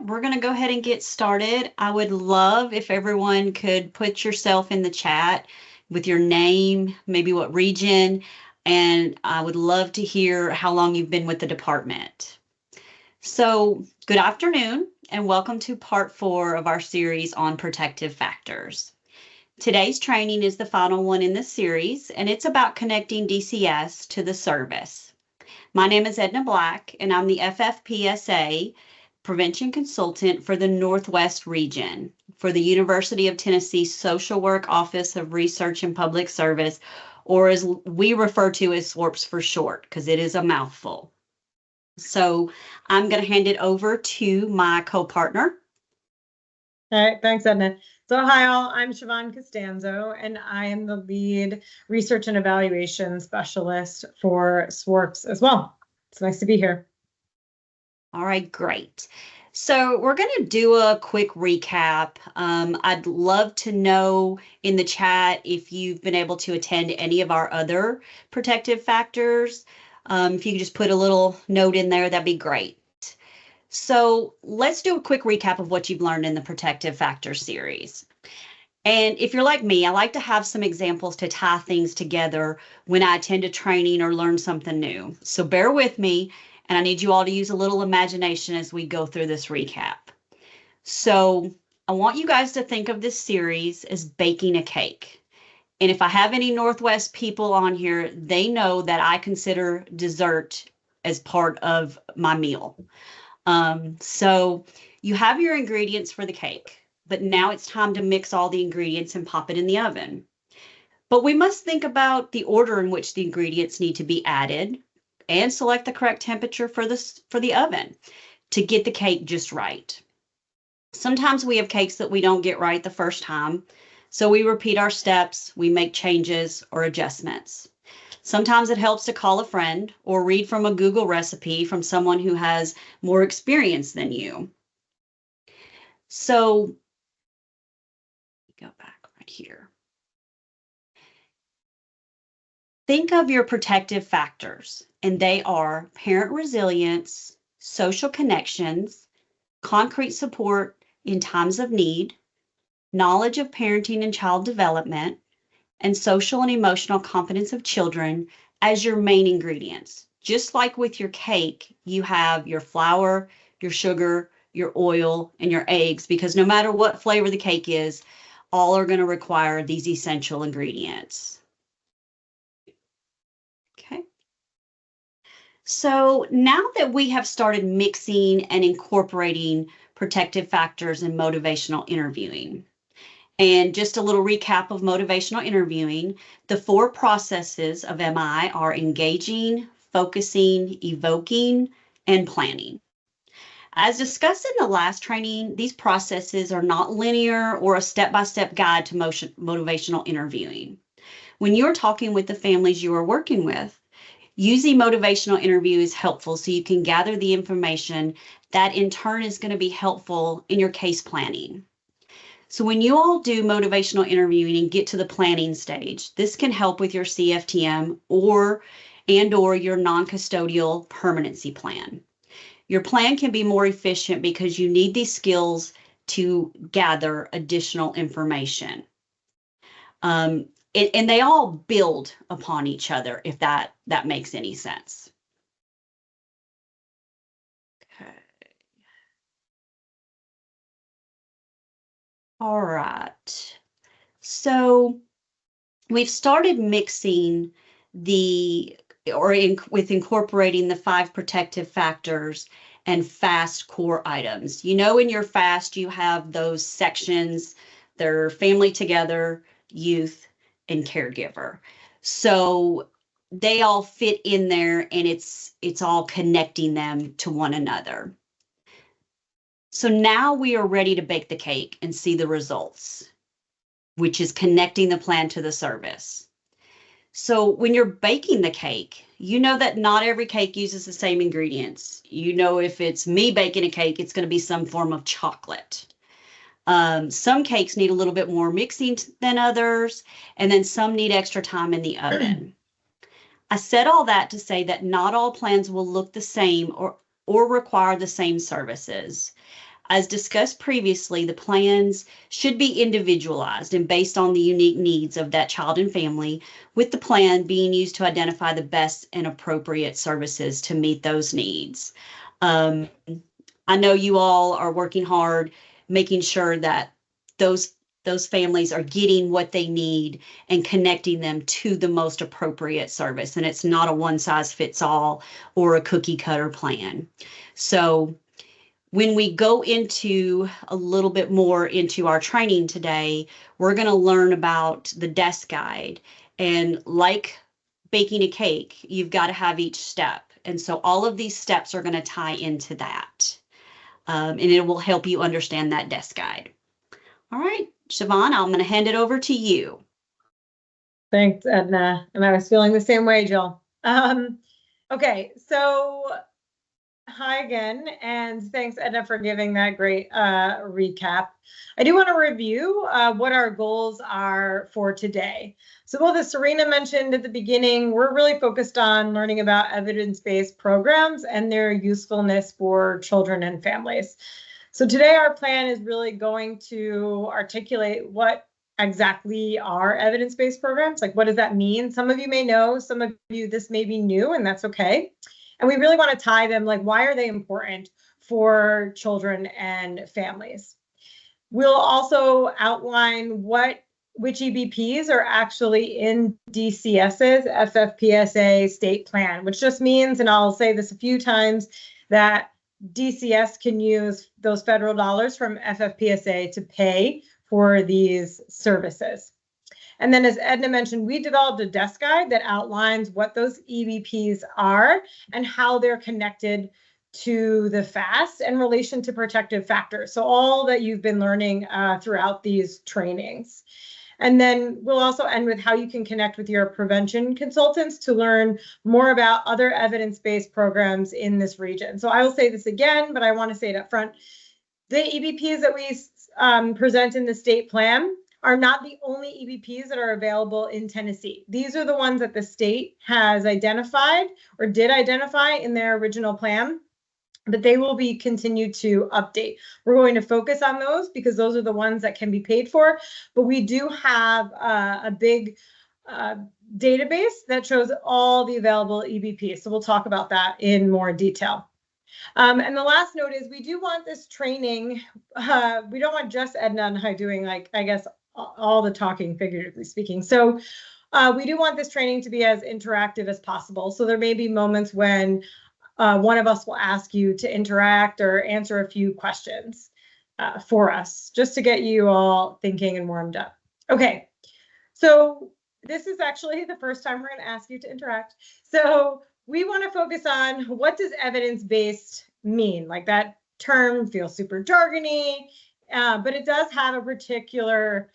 we're going to go ahead and get started. I would love if everyone could put yourself in the chat with your name, maybe what region, and I would love to hear how long you've been with the department. So, good afternoon, and welcome to part 4 of our series on protective factors. Today's training is the final one in the series, and it's about connecting DCS to the service. My name is Edna Black, and I'm the FFPSA Prevention Consultant for the Northwest region for the University of Tennessee Social Work Office of Research and Public Service, or as we refer to as SWORPS for short, because it is a mouthful. So I'm going to hand it over to my co-partner. All right, thanks, Edna. So hi all, I'm Siobhan Costanzo, and I am the lead research and evaluation specialist for SWORPS as well. It's nice to be here. All right, great. So we're going to do a quick recap. I'd love to know in the chat if you've been able to attend any of our other protective factors. If you could just put a little note in there, that'd be great. So let's do a quick recap of what you've learned in the protective factor series. And if you're like me, I like to have some examples to tie things together when I attend a training or learn something new. So bear with me, and I need you all to use a little imagination as we go through this recap. So I want you guys to think of this series as baking a cake. And if I have any Northwest people on here, they know that I consider dessert as part of my meal. So you have your ingredients for the cake, but now it's time to mix all the ingredients and pop it in the oven. But we must think about the order in which the ingredients need to be added and select the correct temperature for the oven to get the cake just right. Sometimes we have cakes that we don't get right the first time, so we repeat our steps, we make changes or adjustments. Sometimes it helps to call a friend or read from a Google recipe from someone who has more experience than you. So, go back right here. Think of your protective factors, and they are parent resilience, social connections, concrete support in times of need, knowledge of parenting and child development, and social and emotional competence of children as your main ingredients. Just like with your cake, you have your flour, your sugar, your oil, and your eggs, because no matter what flavor the cake is, all are going to require these essential ingredients. Okay. So now that we have started mixing and incorporating protective factors in motivational interviewing, and just a little recap of motivational interviewing, the 4 processes of MI are engaging, focusing, evoking, and planning. As discussed in the last training, these processes are not linear or a step-by-step guide to motivational interviewing. When you're talking with the families you are working with, using motivational interview is helpful so you can gather the information that in turn is going to be helpful in your case planning. So when you all do motivational interviewing and get to the planning stage, this can help with your CFTM or your non-custodial permanency plan. Your plan can be more efficient because you need these skills to gather additional information. And they all build upon each other, if that makes any sense. Okay. All right. So we've started mixing with incorporating the 5 protective factors and FAST core items. You know, in your FAST, you have those sections. They're family together, youth, and caregiver. So they all fit in there, and it's all connecting them to one another. So now we are ready to bake the cake and see the results, which is connecting the plan to the service. So when you're baking the cake, you know that not every cake uses the same ingredients. You know, if it's me baking a cake, it's going to be some form of chocolate. Some cakes need a little bit more mixing than others, and then some need extra time in the oven. I said all that to say that not all plans will look the same or require the same services. As discussed previously, the plans should be individualized and based on the unique needs of that child and family, with the plan being used to identify the best and appropriate services to meet those needs. Um, I know you all are working hard, making sure that those those families are getting what they need and connecting them to the most appropriate service. And it's not a one size fits all or a cookie cutter plan. So when we go into a little bit more into our training today, we're going to learn about the desk guide. And like baking a cake, you've got to have each step. And so all of these steps are going to tie into that. And it will help you understand that desk guide. All right, Siobhan, I'm going to hand it over to you. Thanks, Edna. And I was feeling the same way, Jill. Okay, so hi again, and thanks, Edna, for giving that great recap. I do want to review what our goals are for today. So both as Serena mentioned at the beginning, we're really focused on learning about evidence-based programs and their usefulness for children and families. So today our plan is really going to articulate what exactly are evidence-based programs. Like, what does that mean? Some of you may know, some of you, this may be new, and that's okay. And we really want to tie them, like, why are they important for children and families? We'll also outline which EBPs are actually in DCS's FFPSA state plan, which just means, and I'll say this a few times, that DCS can use those federal dollars from FFPSA to pay for these services. And then, as Edna mentioned, we developed a desk guide that outlines what those EBPs are and how they're connected to the FAST in relation to protective factors. So all that you've been learning throughout these trainings. And then we'll also end with how you can connect with your prevention consultants to learn more about other evidence-based programs in this region. So I will say this again, but I want to say it up front. The EBPs that we present in the state plan are not the only EBPs that are available in Tennessee. These are the ones that the state has identified or did identify in their original plan, but they will be continued to update. We're going to focus on those because those are the ones that can be paid for, but we do have a big database that shows all the available EBPs. So we'll talk about that in more detail. And the last note is we do want this training, we don't want just Edna and I doing, like, I guess, all the talking, figuratively speaking. So we do want this training to be as interactive as possible. So there may be moments when one of us will ask you to interact or answer a few questions for us, just to get you all thinking and warmed up. Okay, so this is actually the first time we're going to ask you to interact. So we want to focus on, what does evidence-based mean? Like, that term feels super jargony, but it does have a particular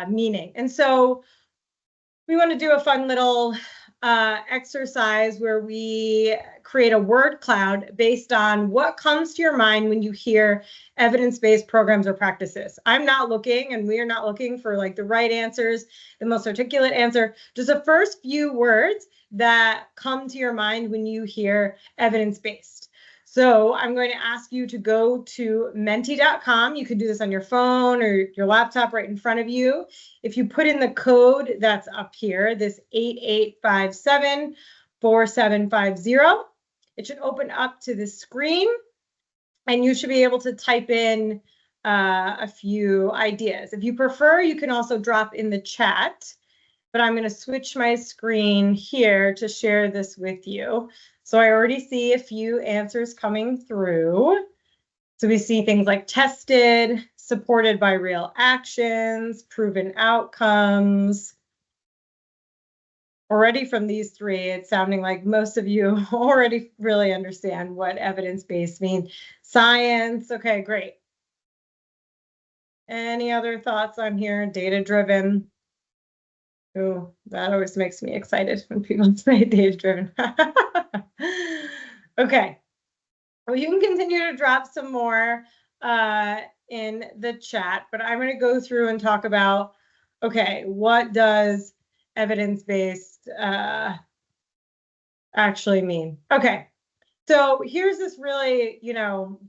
meaning. And so we want to do a fun little exercise where we create a word cloud based on what comes to your mind when you hear evidence-based programs or practices. I'm not looking, and we are not looking for, like, the right answers, the most articulate answer, just the first few words that come to your mind when you hear evidence-based. So I'm going to ask you to go to menti.com. You could do this on your phone or your laptop right in front of you. If you put in the code that's up here, this 88574750, it should open up to the screen, and you should be able to type in a few ideas. If you prefer, you can also drop in the chat, but I'm going to switch my screen here to share this with you. So I already see a few answers coming through. So we see things like tested, supported by real actions, proven outcomes. Already from these three, it's sounding like most of you already really understand what evidence-based means. Science, okay, great. Any other thoughts on here? Data-driven. Oh, that always makes me excited when people say data-driven. Okay. Well, you can continue to drop some more in the chat, but I'm going to go through and talk about, okay, what does evidence-based actually mean? Okay. So here's this really,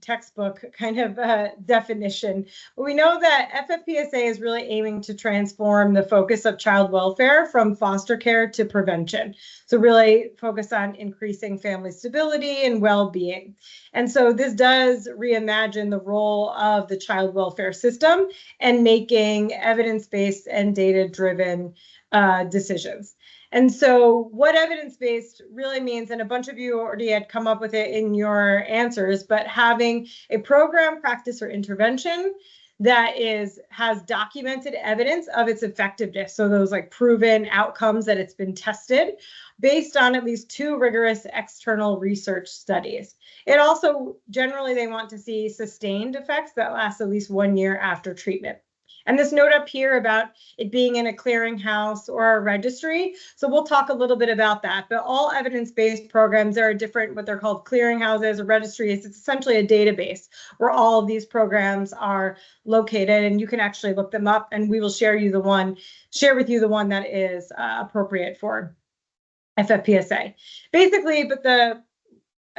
textbook kind of definition. We know that FFPSA is really aiming to transform the focus of child welfare from foster care to prevention. So really focus on increasing family stability and well-being. And so this does reimagine the role of the child welfare system and making evidence-based and data-driven decisions. And so what evidence-based really means, and a bunch of you already had come up with it in your answers, but having a program, practice, or intervention that has documented evidence of its effectiveness. So those like proven outcomes that it's been tested based on at least 2 rigorous external research studies. It also, generally, they want to see sustained effects that last at least 1 year after treatment. And this note up here about it being in a clearinghouse or a registry. So we'll talk a little bit about that. But all evidence-based programs, there are different, what they're called clearinghouses or registries. It's essentially a database where all of these programs are located, and you can actually look them up. And we will share with you the one that is appropriate for FFPSA. Basically, but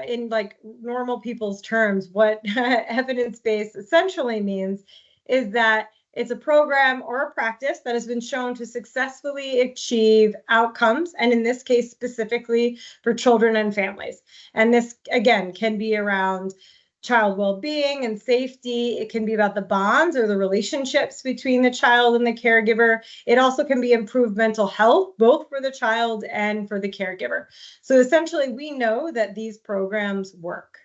in like normal people's terms, what evidence-based essentially means is that it's a program or a practice that has been shown to successfully achieve outcomes, and in this case, specifically for children and families. And this, again, can be around child well-being and safety. It can be about the bonds or the relationships between the child and the caregiver. It also can be improved mental health, both for the child and for the caregiver. So essentially, we know that these programs work.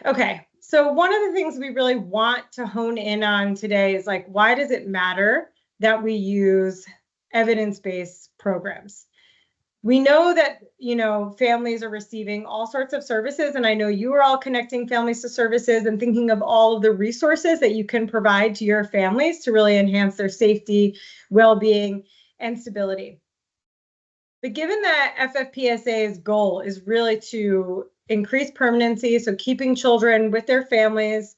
Okay, so one of the things we really want to hone in on today is like, why does it matter that we use evidence-based programs? We know that, families are receiving all sorts of services, and I know you are all connecting families to services and thinking of all of the resources that you can provide to your families to really enhance their safety, well-being, and stability. But given that FFPSA's goal is really to increase permanency, so keeping children with their families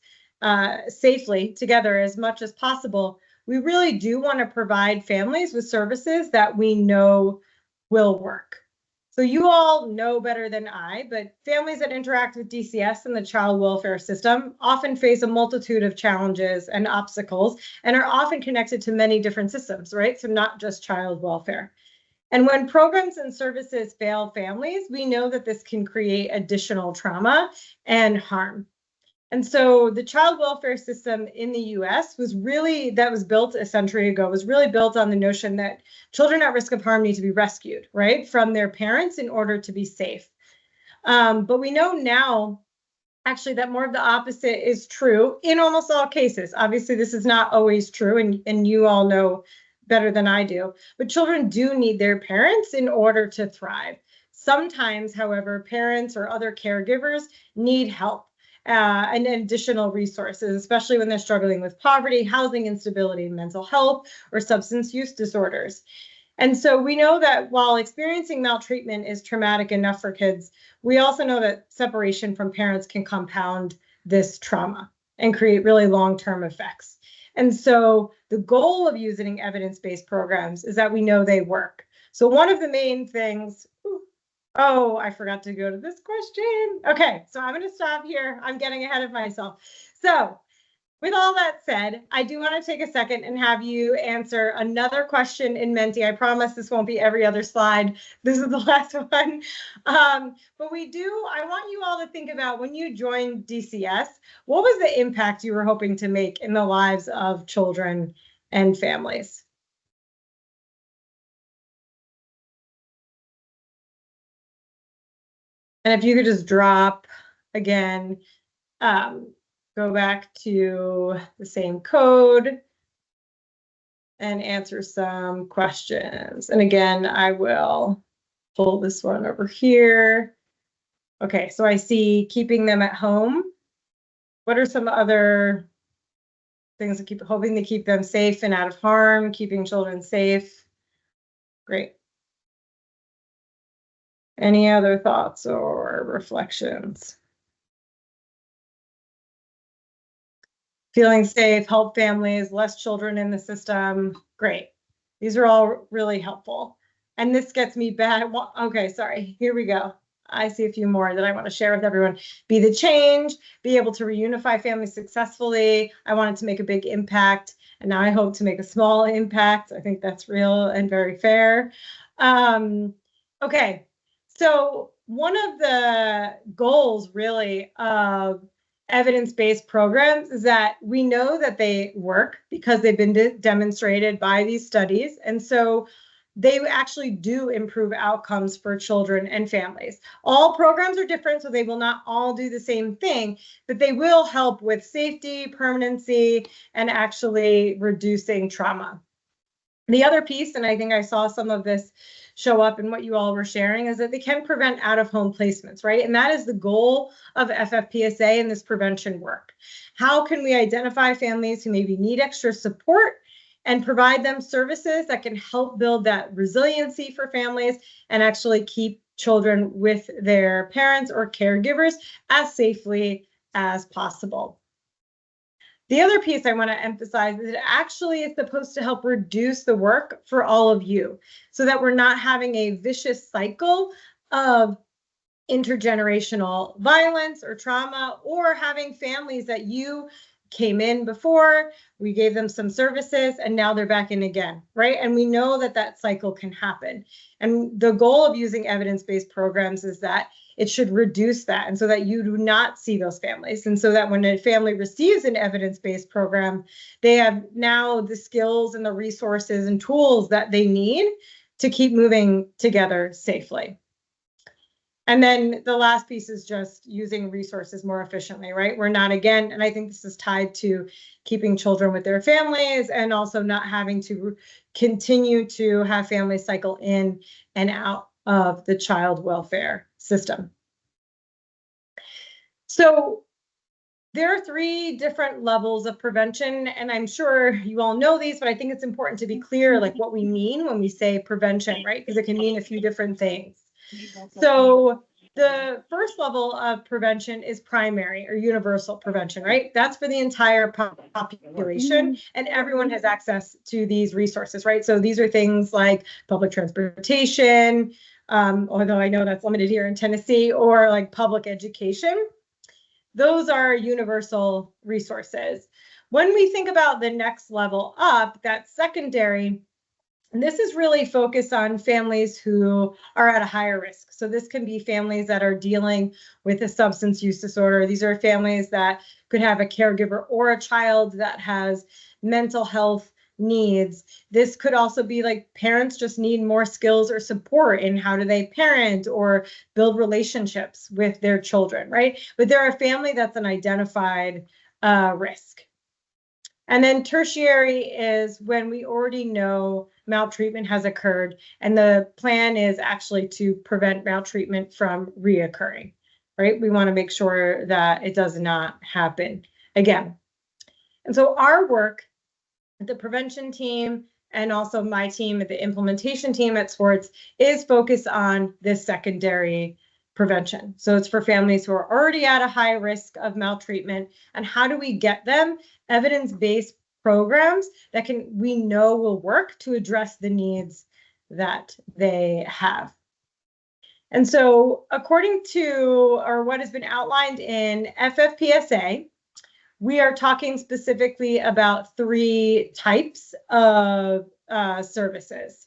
safely together as much as possible, we really do want to provide families with services that we know will work. So you all know better than I, but families that interact with DCS and the child welfare system often face a multitude of challenges and obstacles and are often connected to many different systems, right? So not just child welfare. And when programs and services fail families, we know that this can create additional trauma and harm. And so the child welfare system in the US was built a century ago, was really built on the notion that children at risk of harm need to be rescued, right, from their parents in order to be safe. But we know now, actually, that more of the opposite is true in almost all cases. Obviously, this is not always true, and you all know better than I do, but children do need their parents in order to thrive. Sometimes, however, parents or other caregivers need help and additional resources, especially when they're struggling with poverty, housing instability, mental health, or substance use disorders. And so we know that while experiencing maltreatment is traumatic enough for kids, we also know that separation from parents can compound this trauma and create really long-term effects. And so the goal of using evidence-based programs is that we know they work. So one of the main things, oh, I forgot to go to this question. Okay, so I'm going to stop here. I'm getting ahead of myself. So with all that said, I do want to take a second and have you answer another question in Menti. I promise this won't be every other slide. This is the last one. But I want you all to think about when you joined DCS, what was the impact you were hoping to make in the lives of children and families? And if you could just drop again, go back to the same code and answer some questions. And again, I will pull this one over here. Okay, so I see keeping them at home. What are some other things that hoping to keep them safe and out of harm, keeping children safe? Great. Any other thoughts or reflections? Feeling safe, help families, less children in the system. Great. These are all really helpful. And this gets me back. Well, okay, sorry. Here we go. I see a few more that I want to share with everyone. Be the change, be able to reunify families successfully. I wanted to make a big impact, and now I hope to make a small impact. I think that's real and very fair. Okay, so one of the goals really of evidence-based programs is that we know that they work because they've been demonstrated by these studies. And so they actually do improve outcomes for children and families. All programs are different, so they will not all do the same thing, but they will help with safety, permanency, and actually reducing trauma. The other piece, and I think I saw some of this show up in what you all were sharing, is that they can prevent out-of-home placements, right? And that is the goal of FFPSA and this prevention work. How can we identify families who maybe need extra support and provide them services that can help build that resiliency for families and actually keep children with their parents or caregivers as safely as possible? The other piece I want to emphasize is it actually is supposed to help reduce the work for all of you so that we're not having a vicious cycle of intergenerational violence or trauma, or having families that you came in before, we gave them some services, and now they're back in again, right? And we know that that cycle can happen. And the goal of using evidence-based programs is that it should reduce that, and so that you do not see those families. And so that when a family receives an evidence-based program, they have now the skills and the resources and tools that they need to keep moving together safely. And then the last piece is just using resources more efficiently, right? We're not, again, and I think this is tied to keeping children with their families and also not having to continue to have families cycle in and out of the child welfare system. So there are 3 different levels of prevention, and I'm sure you all know these, but I think it's important to be clear, like what we mean when we say prevention, right? Because it can mean a few different things. So the first level of prevention is primary or universal prevention, right? That's for the entire population, and everyone has access to these resources, right? So these are things like public transportation, although I know that's limited here in Tennessee, or like public education. Those are universal resources. When we think about the next level up, that's secondary. And this is really focused on families who are at a higher risk. So this can be families that are dealing with a substance use disorder. These are families that could have a caregiver or a child that has mental health needs. This could also be like parents just need more skills or support in how do they parent or build relationships with their children, right? But they're a family that's an identified risk. And then tertiary is when we already know maltreatment has occurred, and the plan is actually to prevent maltreatment from reoccurring, right? We want to make sure that it does not happen again. And so our work, the prevention team, and also my team, the implementation team at SWORPS, is focused on this secondary prevention. So it's for families who are already at a high risk of maltreatment, and how do we get them evidence-based programs that we know will work to address the needs that they have. And so according to, or what has been outlined in FFPSA, we are talking specifically about 3 types of services.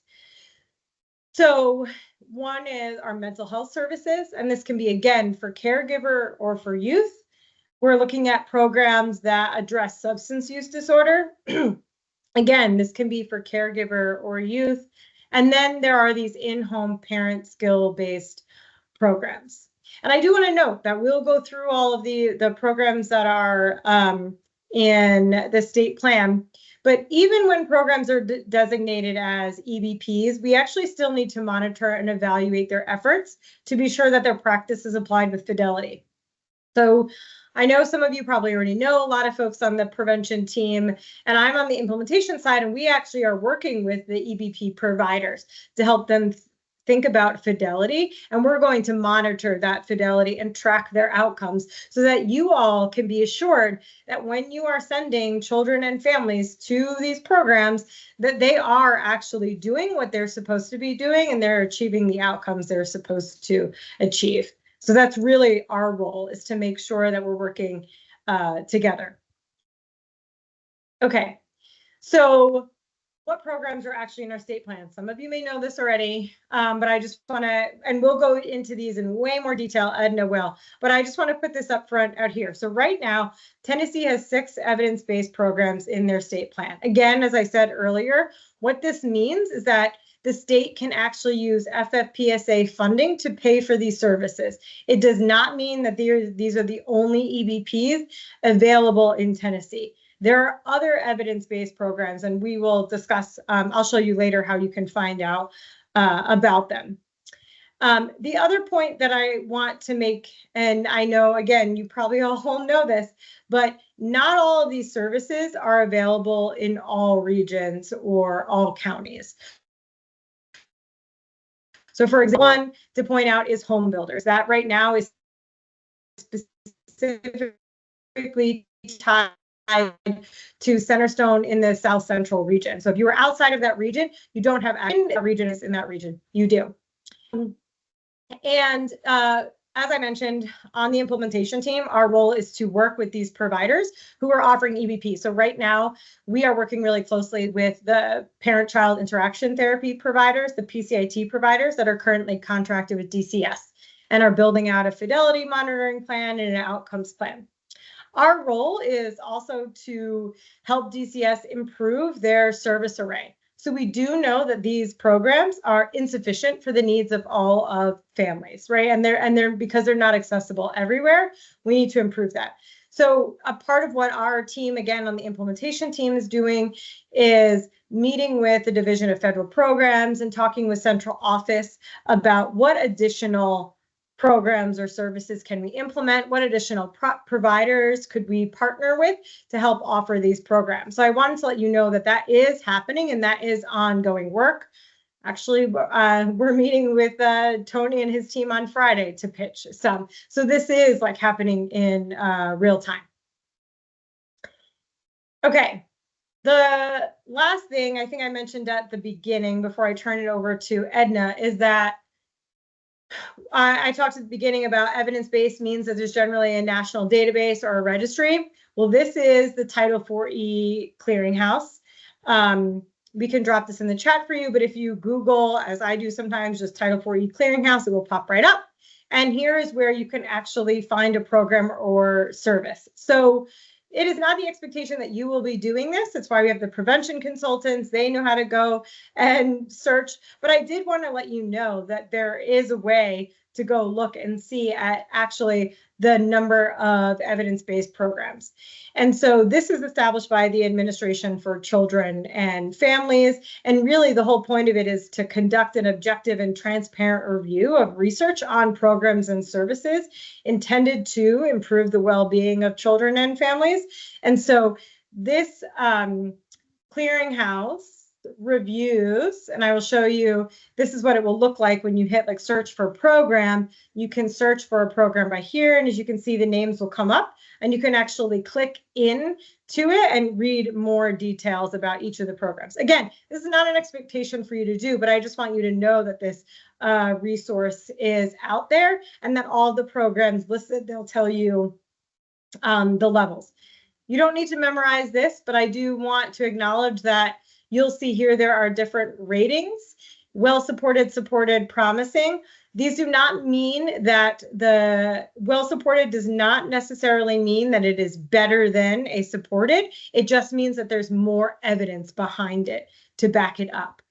So one is our mental health services, and this can be, again, for caregiver or for youth. We're looking at programs that address substance use disorder. Again, this can be for caregiver or youth. And then there are these in-home parent skill-based programs. And I do want to note that we'll go through all of the programs that are in the state plan. But even when programs are designated as EBPs, we actually still need to monitor and evaluate their efforts to be sure that their practice is applied with fidelity. So I know some of you probably already know a lot of folks on the prevention team, and I'm on the implementation side, and we actually are working with the EBP providers to help them think about fidelity, and we're going to monitor that fidelity and track their outcomes so that you all can be assured that when you are sending children and families to these programs, that they are actually doing what they're supposed to be doing and they're achieving the outcomes they're supposed to achieve. So that's really our role, is to make sure that we're working together. Okay, so what programs are actually in our state plan? Some of you may know this already, but I just want to, and we'll go into these in way more detail, Edna will, but I just want to put this up front out here. So right now, Tennessee has 6 evidence-based programs in their state plan. Again, as I said earlier, what this means is that the state can actually use FFPSA funding to pay for these services. It does not mean that these are the only EBPs available in Tennessee. There are other evidence-based programs, and we will discuss, I'll show you later how you can find out about them. The other point that I want to make, and I know, again, you probably all know this, but not all of these services are available in all regions or all counties. So for example, one to point out is home builders. That right now is specifically tied to Centerstone in the South Central region. So if you are outside of that region, you don't have access. That region is in that region. You do. And as I mentioned, on the implementation team, our role is to work with these providers who are offering EBP. So right now, we are working really closely with the parent-child interaction therapy providers, the PCIT providers that are currently contracted with DCS and are building out a fidelity monitoring plan and an outcomes plan. Our role is also to help DCS improve their service array. So we do know that these programs are insufficient for the needs of all of families, right? And they're because they're not accessible everywhere, we need to improve that. So a part of what our team, again, on the implementation team is doing is meeting with the Division of Federal Programs and talking with central office about what additional programs or services can we implement, what additional providers could we partner with to help offer these programs. So I wanted to let you know that that is happening and that is ongoing work. Actually, we're meeting with Tony and his team on Friday to pitch some. So this is like happening in real time. Okay, the last thing I think I mentioned at the beginning before I turn it over to Edna is that I talked at the beginning about evidence-based means that there's generally a national database or a registry. Well, this is the Title IV clearinghouse. We can drop this in the chat for you, but if you Google, as I do sometimes, just Title IV clearinghouse, it will pop right up. And here is where you can actually find a program or service. So it is not the expectation that you will be doing this. That's why we have the prevention consultants. They know how to go and search. But I did want to let you know that there is a way to go look and see at actually the number of evidence-based programs. And so this is established by the Administration for Children and Families. And really the whole point of it is to conduct an objective and transparent review of research on programs and services intended to improve the well-being of children and families. And so this clearinghouse reviews, and I will show you, this is what it will look like when you hit like search for program. You can search for a program by here, and as you can see, the names will come up and you can actually click in to it and read more details about each of the programs. Again, this is not an expectation for you to do, but I just want you to know that this resource is out there and that all the programs listed, they'll tell you the levels. You don't need to memorize this, but I do want to acknowledge that you'll see here there are different ratings: well-supported, supported, promising. These do not mean that the well-supported does not necessarily mean that it is better than a supported. It just means that there's more evidence behind it to back it up.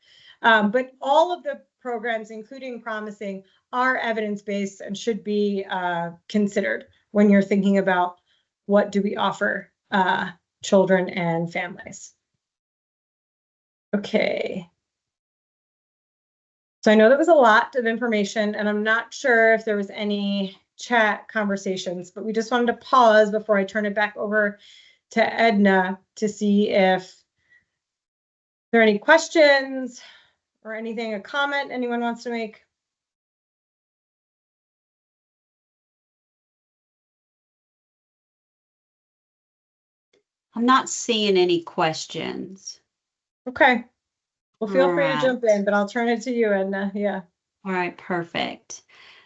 But all of the programs, including promising, are evidence-based and should be considered when you're thinking about what do we offer children and families. Okay. So I know that was a lot of information, and I'm not sure if there was any chat conversations, but we just wanted to pause before I turn it back over to Edna to see if there are any questions or anything, a comment anyone wants to make. I'm not seeing any questions. Okay. Well, feel All free to jump in, right. but I'll turn it to you, Edna. Yeah. All right, perfect.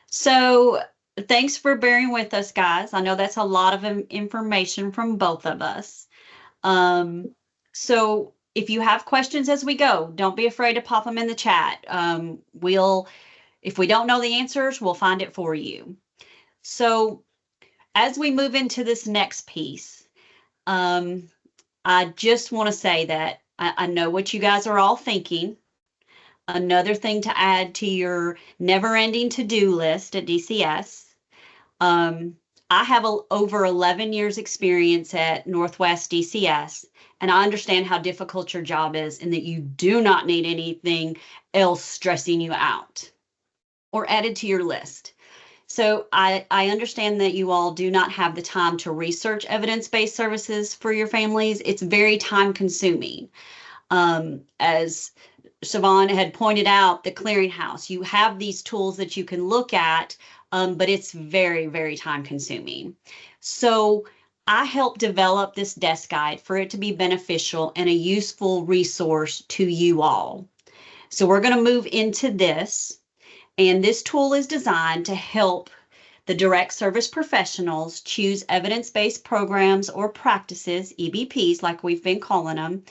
So thanks for bearing with us, guys. I know that's a lot of information from both of us. So if you have questions as we go, don't be afraid to pop them in the chat. If we don't know the answers, we'll find it for you. So as we move into this next piece, I just want to say that I know what you guys are all thinking. Another thing to add to your never-ending to-do list at DCS. I have over 11 years experience at Northwest DCS, and I understand how difficult your job is and that you do not need anything else stressing you out or added to your list. So I understand that you all do not have the time to research evidence-based services for your families. It's very time consuming. As Siobhan had pointed out, the clearinghouse, you have these tools that you can look at, but it's very, very time consuming. So I helped develop this desk guide for it to be beneficial and a useful resource to you all. So we're going to move into this, and this tool is designed to help the direct service professionals choose evidence-based programs or practices, EBPs, like we've been calling them,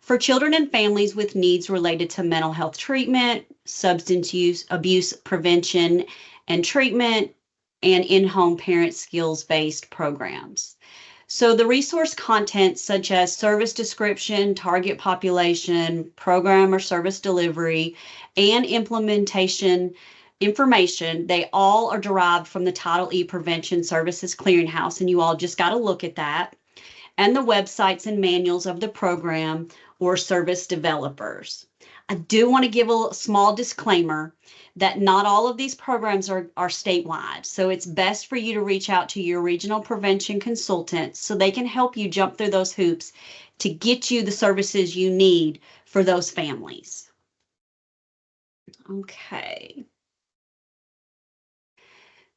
for children and families with needs related to mental health treatment, substance abuse prevention and treatment, and in-home parent skills-based programs. So the resource content such as service description, target population, program or service delivery, and implementation information, they all are derived from the Title E Prevention Services Clearinghouse, and you all just got to look at that, and the websites and manuals of the program or service developers. I do want to give a small disclaimer that not all of these programs are statewide. So it's best for you to reach out to your regional prevention consultant so they can help you jump through those hoops to get you the services you need for those families. Okay.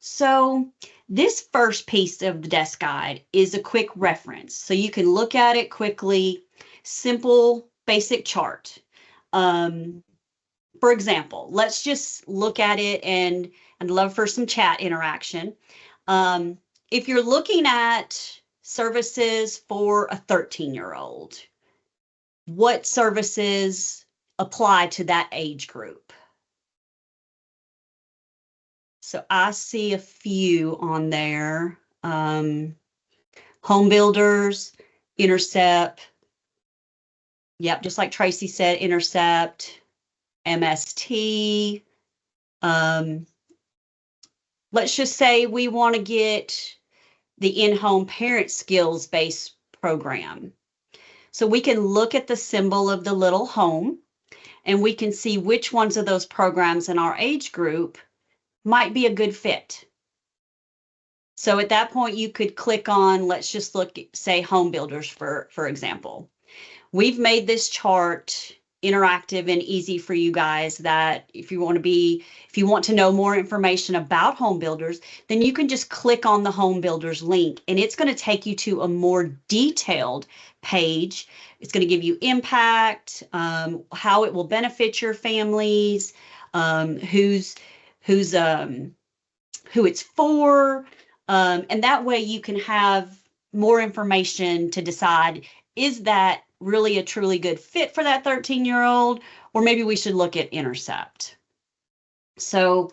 So this first piece of the desk guide is a quick reference. So you can look at it quickly, simple, basic chart. For example, let's just look at it and I'd love for some chat interaction. If you're looking at services for a 13-year-old, what services apply to that age group? So I see a few on there. Home builders, Intercept. Yep, just like Tracy said, Intercept, MST. Let's just say we want to get the in-home parent skills-based program. So we can look at the symbol of the little home and we can see which ones of those programs in our age group might be a good fit. So at that point, you could click on, let's just look, say, home builders, for example. We've made this chart interactive and easy for you guys that if you want to know more information about home builders, then you can just click on the home builders link and it's going to take you to a more detailed page. It's going to give you impact, how it will benefit your families, who it's for, and that way you can have more information to decide, is that really a truly good fit for that 13-year-old, or maybe we should look at Intercept. So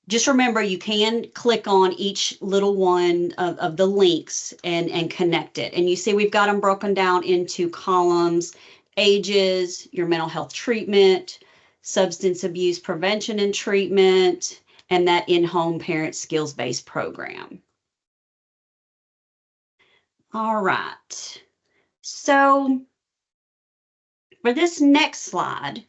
just remember, you can click on each little one of the links and connect it. And you see we've got them broken down into columns, ages, your mental health treatment, substance abuse prevention and treatment, and that in-home parent skills-based program. All right. So for this next slide,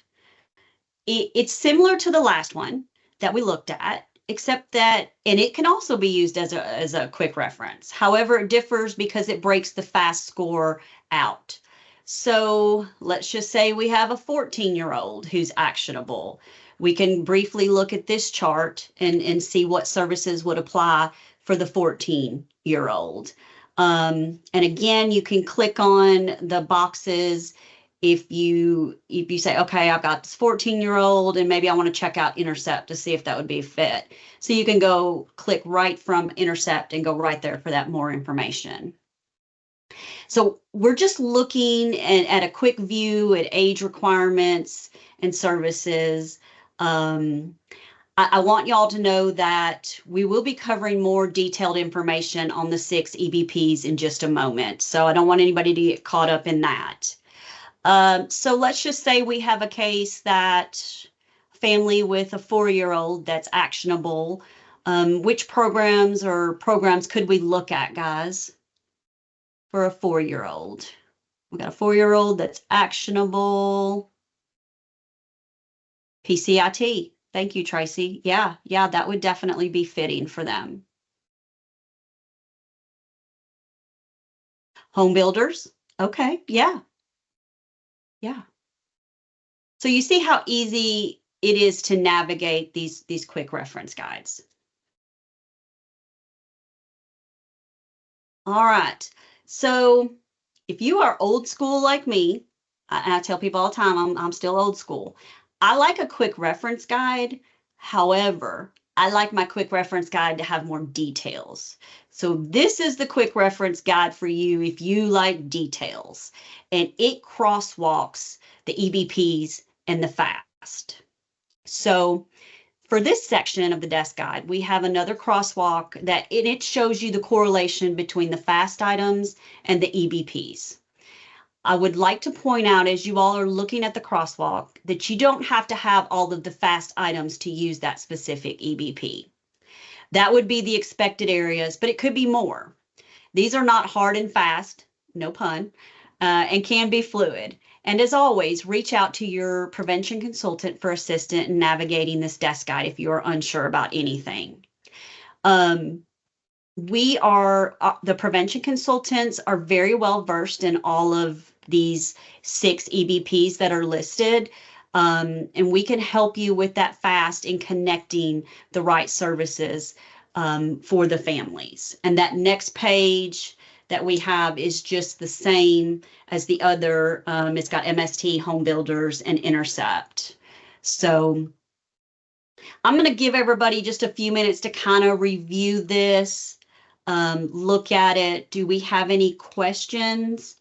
it's similar to the last one that we looked at, except that, and it can also be used as a quick reference. However, it differs because it breaks the FAST score out. So let's just say we have a 14-year-old who's actionable. We can briefly look at this chart and see what services would apply for the 14-year-old. And again, you can click on the boxes if you say, okay, I've got this 14-year-old and maybe I want to check out Intercept to see if that would be a fit. So you can go click right from Intercept and go right there for that more information. So we're just looking at a quick view at age requirements and services. I want y'all to know that we will be covering more detailed information on the 6 EBPs in just a moment. So I don't want anybody to get caught up in that. So let's just say we have a case that family with a 4-year-old that's actionable. Which programs could we look at, guys, for a 4-year-old? We got a 4-year-old that's actionable. PCIT. Thank you, Tracy. Yeah, that would definitely be fitting for them. Home builders. Okay, yeah. So you see how easy it is to navigate these quick reference guides. All right. So if you are old school like me, I tell people all the time, I'm still old school. I like a quick reference guide. However, I like my quick reference guide to have more details. So this is the quick reference guide for you if you like details. And it crosswalks the EBPs and the FAST. So for this section of the desk guide, we have another crosswalk that it shows you the correlation between the FAST items and the EBPs. I would like to point out, as you all are looking at the crosswalk, that you don't have to have all of the FAST items to use that specific EBP. That would be the expected areas, but it could be more. These are not hard and fast, no pun, and can be fluid. And as always, reach out to your prevention consultant for assistance in navigating this desk guide if you are unsure about anything. The prevention consultants are very well versed in all of these 6 EBPs that are listed. And we can help you with that fast in connecting the right services for the families. And that next page that we have is just the same as the other. It's got MST, Home Builders, and Intercept. So I'm going to give everybody just a few minutes to kind of review this, look at it. Do we have any questions?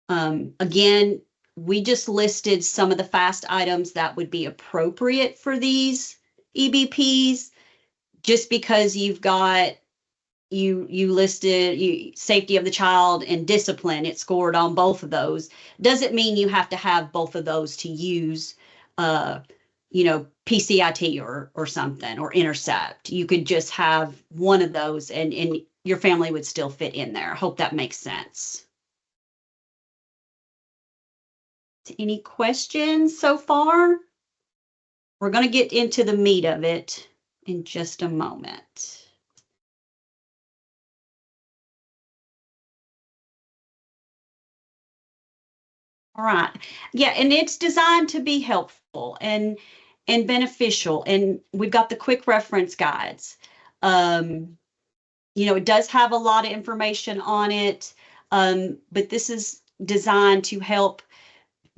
Again, we just listed some of the FAST items that would be appropriate for these EBPs, just because you've got you listed safety of the child and discipline. It scored on both of those. Doesn't mean you have to have both of those to use, PCIT or something, or Intercept. You could just have one of those and your family would still fit in there. I hope that makes sense. Any questions so far? We're going to get into the meat of it in just a moment. All right. Yeah, and it's designed to be helpful and beneficial. And we've got the quick reference guides. It does have a lot of information on it, but this is designed to help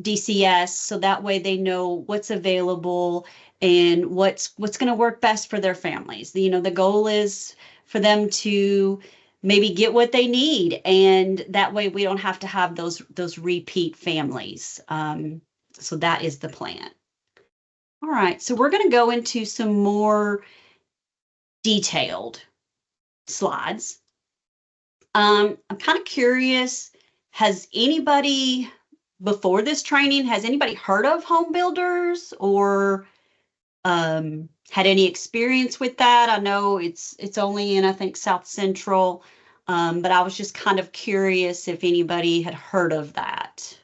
DCS so that way they know what's available and what's going to work best for their families. The goal is for them to maybe get what they need, and that way we don't have to have those repeat families. So that is the plan. All right, so we're going to go into some more detailed slides. I'm kind of curious, has anybody before this training, has anybody heard of home builders or had any experience with that? I know it's only in, I think, South Central, but I was just kind of curious if anybody had heard of that.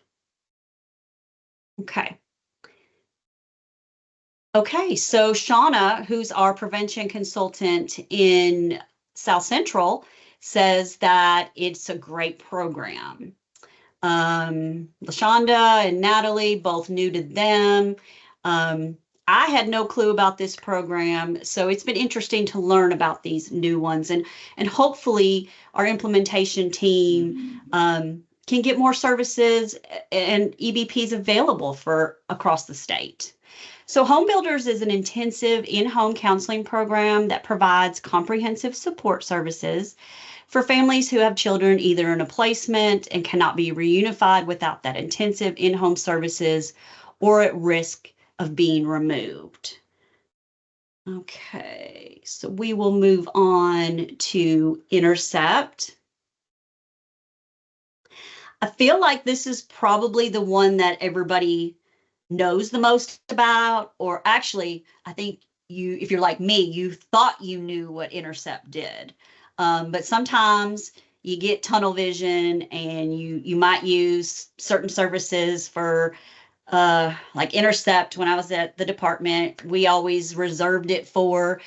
Okay, so Shauna, who's our prevention consultant in South Central, says that it's a great program. LaShonda and Natalie, both new to them. I had no clue about this program, so it's been interesting to learn about these new ones, and hopefully our implementation team can get more services and EBPs available for across the state. So Home Builders is an intensive in-home counseling program that provides comprehensive support services for families who have children either in a placement and cannot be reunified without that intensive in-home services or at risk of being removed. Okay, so we will move on to Intercept. I feel like this is probably the one that everybody knows the most about, or actually, I think you, if you're like me, you thought you knew what Intercept did. But sometimes you get tunnel vision and you might use certain services for like Intercept. When I was at the department, we always reserved it for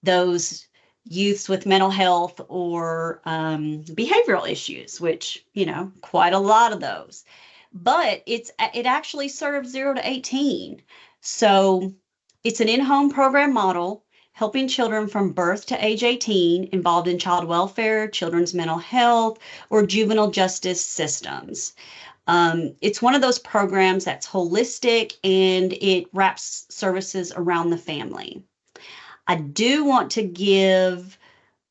those youths with mental health or behavioral issues, which, you know, quite a lot of those. But it actually serves 0 to 18. So it's an in-home program model helping children from birth to age 18 involved in child welfare, children's mental health, or juvenile justice systems. It's one of those programs that's holistic and it wraps services around the family. I do want to give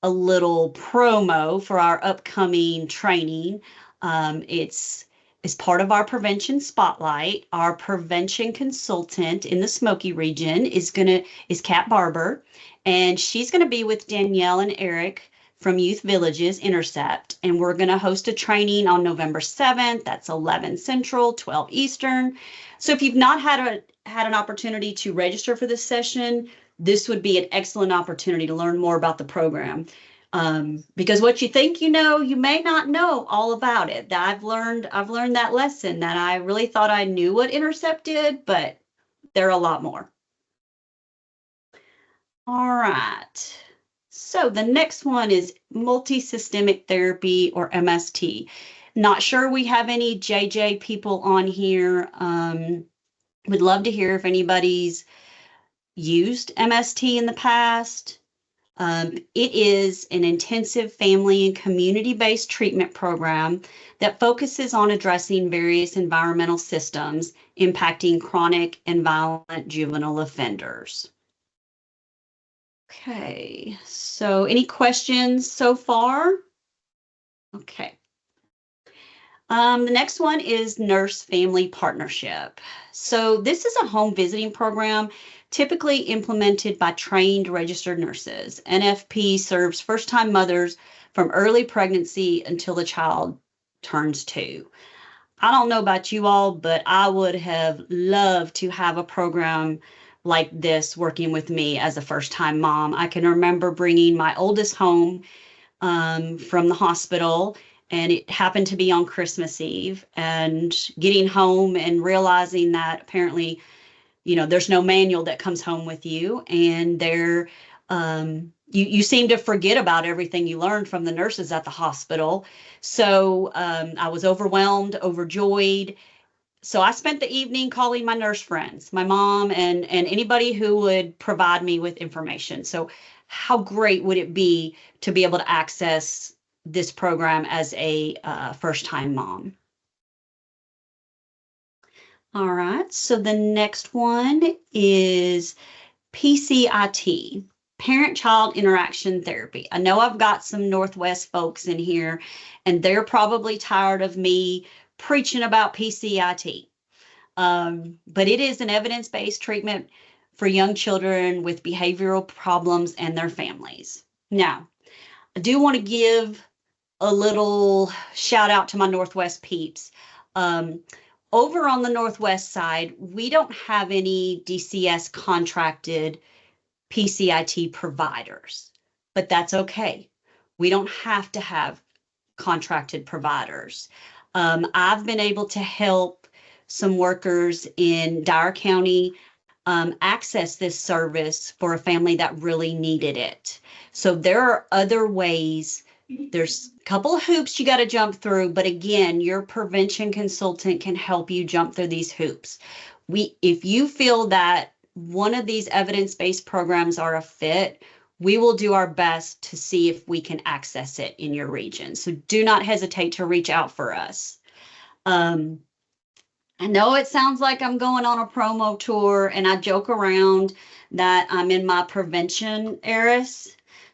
a little promo for our upcoming training. It's as part of our prevention spotlight. Our prevention consultant in the Smoky region is Kat Barber, and she's gonna be with Danielle and Eric from Youth Villages Intercept, and we're gonna host a training on November 7th. That's 11 Central, 12 Eastern. So if you've not had an opportunity to register for this session, this would be an excellent opportunity to learn more about the program. Because what you think you know, you may not know all about it. I've learned that lesson, that I really thought I knew what Intercept did, but there are a lot more. All right. So the next one is multisystemic therapy, or MST. Not sure we have any JJ people on here. Would love to hear if anybody's used MST in the past. It is an intensive family and community-based treatment program that focuses on addressing various environmental systems impacting chronic and violent juvenile offenders. Okay, so any questions so far? Okay. The next one is Nurse Family Partnership. So this is a home visiting program typically implemented by trained registered nurses. NFP serves first-time mothers from early pregnancy until the child turns 2. I don't know about you all, but I would have loved to have a program like this working with me as a first-time mom. I can remember bringing my oldest home from the hospital, and it happened to be on Christmas Eve, and getting home and realizing that apparently, you know, there's no manual that comes home with you, and you seem to forget about everything you learned from the nurses at the hospital. So I was overwhelmed, overjoyed. So I spent the evening calling my nurse friends, my mom, and anybody who would provide me with information. So how great would it be to be able to access this program as a first-time mom? All right, so the next one is PCIT, Parent-Child Interaction Therapy. I know I've got some Northwest folks in here, and they're probably tired of me preaching about PCIT. But it is an evidence-based treatment for young children with behavioral problems and their families. Now, I do want to give a little shout out to my Northwest peeps. Over on the Northwest side, we don't have any DCS contracted PCIT providers, but that's okay. We don't have to have contracted providers. I've been able to help some workers in Dyer County access this service for a family that really needed it. So there are other ways. There's a couple of hoops you got to jump through, but again, your prevention consultant can help you jump through these hoops. If you feel that one of these evidence-based programs are a fit, we will do our best to see if we can access it in your region. So do not hesitate to reach out for us. I know it sounds like I'm going on a promo tour, and I joke around that I'm in my prevention heiress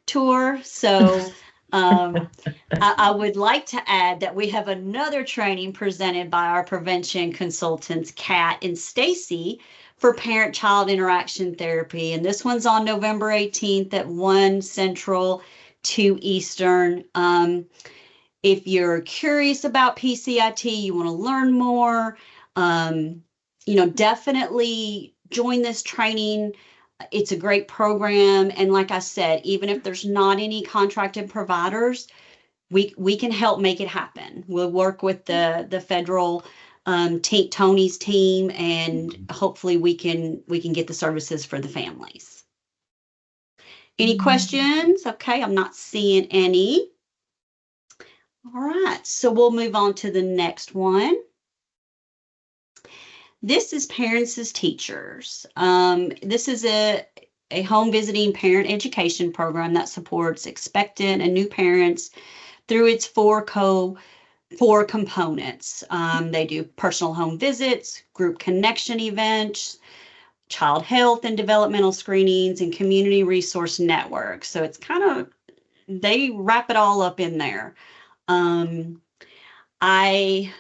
tour. So I would like to add that we have another training presented by our prevention consultants, Kat and Stacy, for parent-child interaction therapy. And this one's on November 18th at 1 Central, 2 Eastern. If you're curious about PCIT, you want to learn more, definitely join this training. It's a great program. And like I said, even if there's not any contracted providers, we can help make it happen. We'll work with the federal Tony's team, and hopefully we can get the services for the families. Any questions? Okay, I'm not seeing any. All right, so we'll move on to the next one. This is Parents as Teachers. This is a home visiting parent education program that supports expectant and new parents through its four components. They do personal home visits, group connection events, child health and developmental screenings, and community resource networks. So it's they wrap it all up in there. I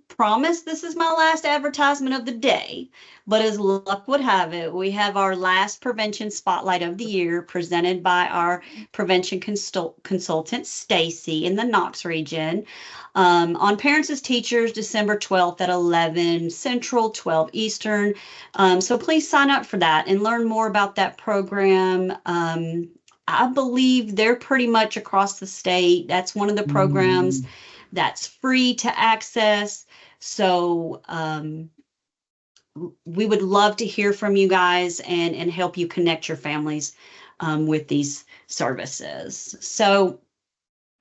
promise this is my last advertisement of the day, but as luck would have it, we have our last prevention spotlight of the year presented by our prevention consultant, Stacy, in the Knox region, on Parents as Teachers, December 12th at 11 Central, 12 Eastern. So please sign up for that and learn more about that program. I believe they're pretty much across the state. That's one of the programs that's free to access. So we would love to hear from you guys and help you connect your families with these services. So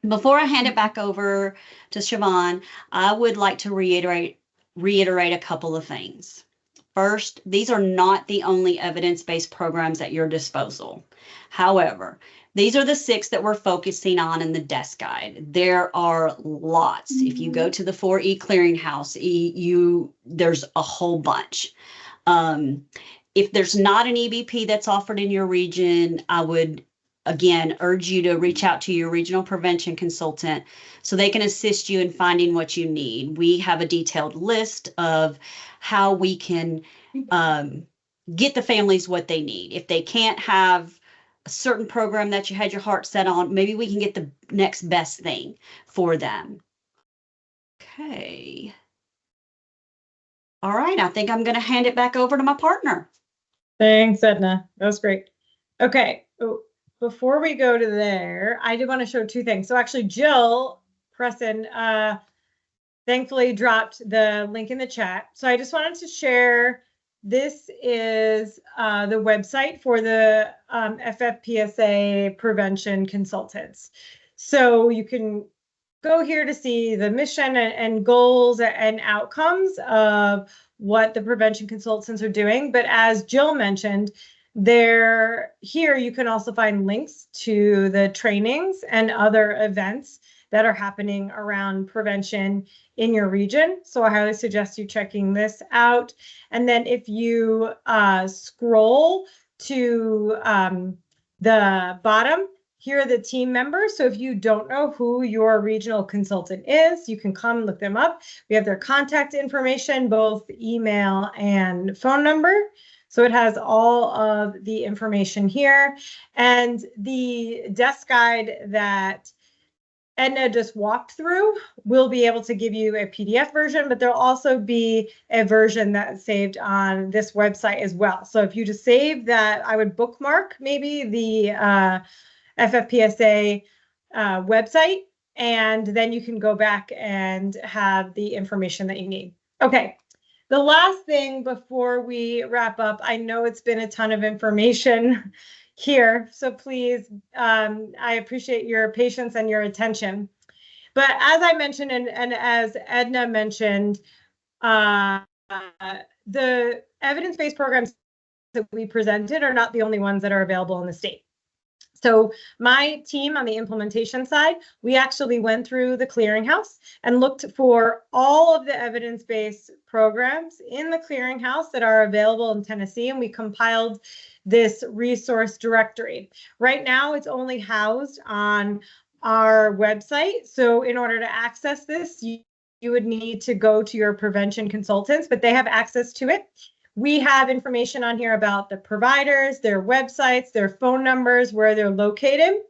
before I hand it back over to Siobhan, I would like to reiterate a couple of things. First, these are not the only evidence-based programs at your disposal. However, these are the 6 that we're focusing on in the desk guide. There are lots. If you go to the 4E Clearinghouse, there's a whole bunch. If there's not an EBP that's offered in your region, I would, again, urge you to reach out to your regional prevention consultant so they can assist you in finding what you need. We have a detailed list of how we can get the families what they need. If they can't have a certain program that you had your heart set on, maybe we can get the next best thing for them. Okay. All right, I think I'm going to hand it back over to my partner. Thanks, Edna. That was great. Okay, before we go to there, I did want to show 2 things. So actually, Jill Presson thankfully dropped the link in the chat. So I just wanted to share, this is the website for the FFPSA prevention consultants. So you can go here to see the mission and goals and outcomes of what the prevention consultants are doing. But as Jill mentioned, here you can also find links to the trainings and other events that are happening around prevention in your region. So I highly suggest you checking this out. And then if you scroll to the bottom, here are the team members. So if you don't know who your regional consultant is, you can come look them up. We have their contact information, both email and phone number. So it has all of the information here. And the desk guide that Edna just walked through, we'll be able to give you a PDF version, but there'll also be a version that's saved on this website as well. So if you just save that, I would bookmark maybe the FFPSA website, and then you can go back and have the information that you need. Okay, the last thing before we wrap up, I know it's been a ton of information here, so please, I appreciate your patience and your attention. But as I mentioned, and as Edna mentioned, the evidence-based programs that we presented are not the only ones that are available in the state. So my team on the implementation side, we actually went through the clearinghouse and looked for all of the evidence-based programs in the clearinghouse that are available in Tennessee, and we compiled this resource directory. Right now, it's only housed on our website. So in order to access this, you would need to go to your prevention consultants, but they have access to it. We have information on here about the providers, their websites, their phone numbers, where they're located.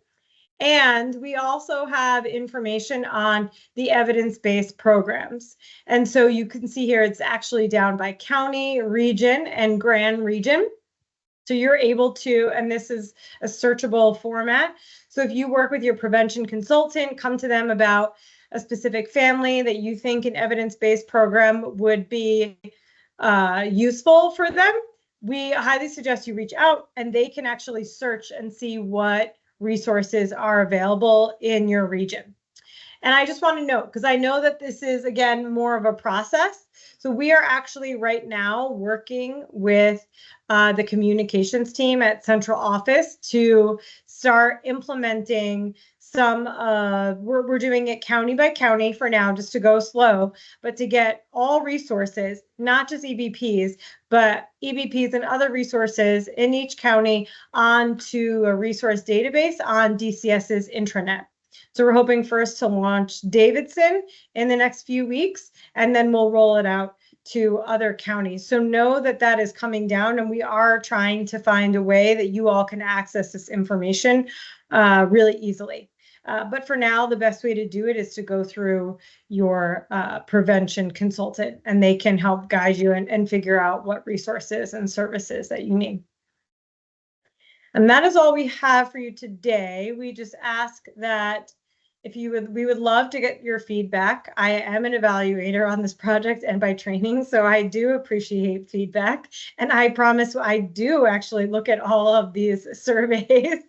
And we also have information on the evidence-based programs. And so you can see here, it's actually down by county, region, and grand region. So you're able to, and this is a searchable format. So if you work with your prevention consultant, come to them about a specific family that you think an evidence-based program would be useful for them, we highly suggest you reach out and they can actually search and see what resources are available in your region. And I just want to note, because I know that this is, again, more of a process. So we are actually right now working with the communications team at central office to start implementing some, we're doing it county by county for now, just to go slow, but to get all resources, not just EBPs, but EBPs and other resources in each county onto a resource database on DCS's intranet. So we're hoping first to launch Davidson in the next few weeks, and then we'll roll it out to other counties. So know that that is coming down, and we are trying to find a way that you all can access this information really easily. But for now, the best way to do it is to go through your prevention consultant, and they can help guide you and figure out what resources and services that you need. And that is all we have for you today. We just ask that if you would, we would love to get your feedback. I am an evaluator on this project and by training, so I do appreciate feedback. And I promise I do actually look at all of these surveys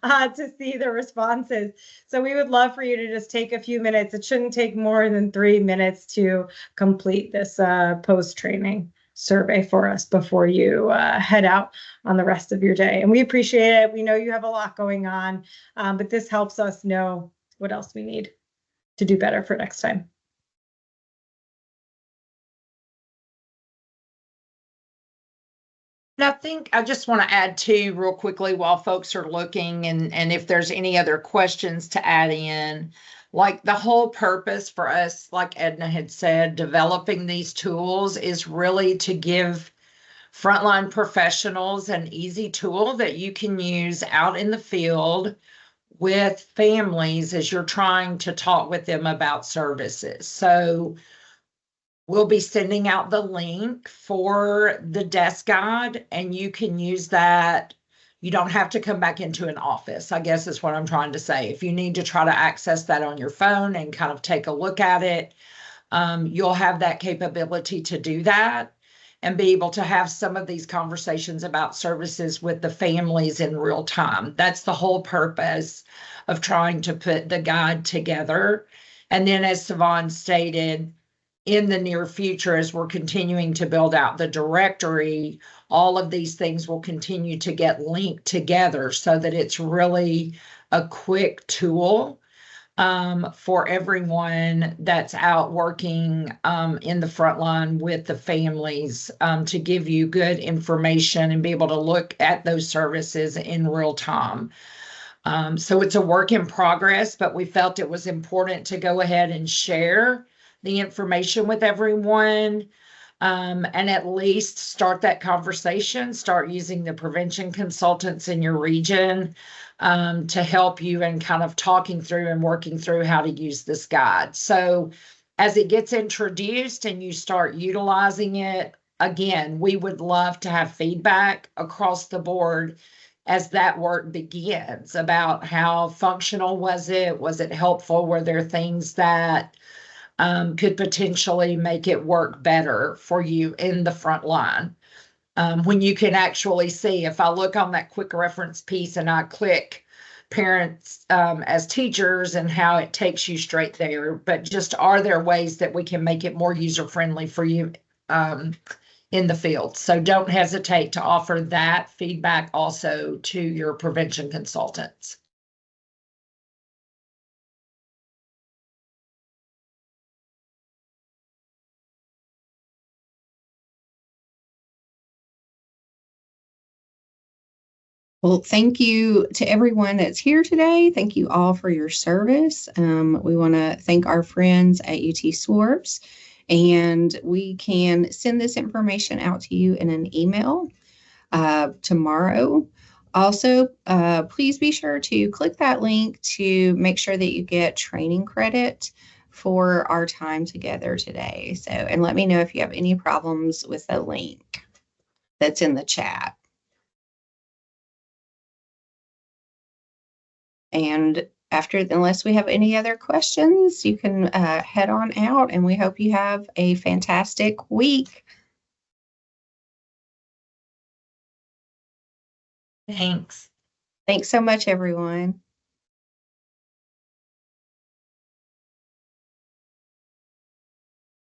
to see the responses. So we would love for you to just take a few minutes. It shouldn't take more than 3 minutes to complete this post-training survey for us before you head out on the rest of your day. And we appreciate it. We know you have a lot going on, but this helps us know what else we need to do better for next time. And I think I just want to add too, real quickly, while folks are looking, and if there's any other questions to add in, like the whole purpose for us, like Edna had said, developing these tools is really to give frontline professionals an easy tool that you can use out in the field with families as you're trying to talk with them about services. So we'll be sending out the link for the desk guide, and you can use that. You don't have to come back into an office, I guess is what I'm trying to say. If you need to try to access that on your phone and kind of take a look at it, you'll have that capability to do that and be able to have some of these conversations about services with the families in real time. That's the whole purpose of trying to put the guide together. And then, as Savon stated, in the near future, as we're continuing to build out the directory, all of these things will continue to get linked together so that it's really a quick tool for everyone that's out working in the front line with the families to give you good information and be able to look at those services in real time. So it's a work in progress, but we felt it was important to go ahead and share the information with everyone and at least start that conversation, start using the prevention consultants in your region to help you in kind of talking through and working through how to use this guide. So as it gets introduced and you start utilizing it, again, we would love to have feedback across the board as that work begins about how functional was it? Was it helpful? Were there things that could potentially make it work better for you in the front line? When you can actually see, if I look on that quick reference piece and I click parents as teachers and how it takes you straight there, but just are there ways that we can make it more user-friendly for you in the field. So don't hesitate to offer that feedback also to your prevention consultants. Well, thank you to everyone that's here today. Thank you all for your service. We want to thank our friends at UT SWORPS, and we can send this information out to you in an email tomorrow. Also, please be sure to click that link to make sure that you get training credit for our time together today. So, and let me know if you have any problems with the link that's in the chat. And unless we have any other questions, you can head on out, and we hope you have a fantastic week. Thanks. Thanks so much, everyone.